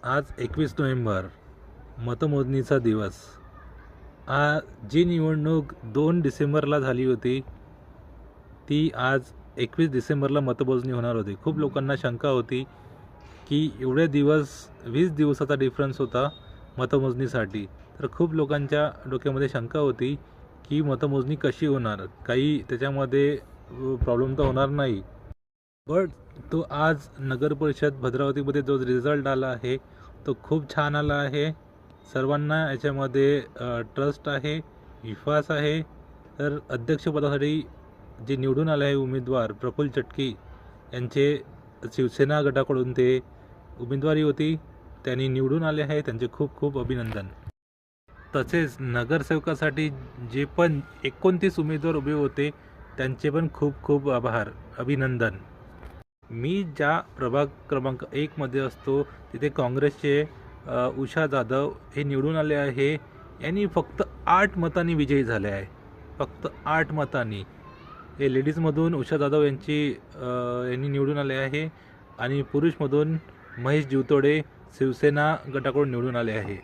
आज 21 नोव्हेंबर मतमोजणीचा दिवस. जी निवडणूक 2 डिसेंबरला झाली होती ती आज 21 डिसेंबरला मतमोजणी होणार होती. खूप लोकांना शंका होती की एवढे दिवस 20 दिवसाचा डिफरन्स होता मतमोजणीसाठी. तर खूप लोकांच्या डोक्यामध्ये शंका होती की मतमोजणी कशी होणार, काही त्याच्यामध्ये प्रॉब्लेम तर होणार नाही. बट तो आज नगर परिषद भद्रावतीमध्ये जो रिझल्ट आला आहे तो खूप छान आला आहे. सर्वांना याच्यामध्ये ट्रस्ट आहे, विश्वास आहे. तर अध्यक्षपदासाठी जे निवडून आले आहे उमेदवार प्रफुल्ल चटकी यांचे शिवसेना गटाकडून ते उमेदवारी होती, त्यांनी निवडून आले आहे, त्यांचे खूप खूप अभिनंदन. तसेच नगरसेवकासाठी जे पण 29 उमेदवार उभे होते त्यांचे पण खूप खूप आभार, अभिनंदन. मी ज्या प्रभाग क्रमांक 1 मध्ये असतो तिथे काँग्रेसचे उषा जाधव हे निवडून आले आहे. यांनी फक्त 8 मतांनी विजयी झाले आहे, फक्त 8 मतांनी. हे लेडीजमधून उषा जाधव यांनी निवडून आले आहे आणि पुरुषमधून महेश जीवतोडे शिवसेना गटाकडून निवडून आले आहे.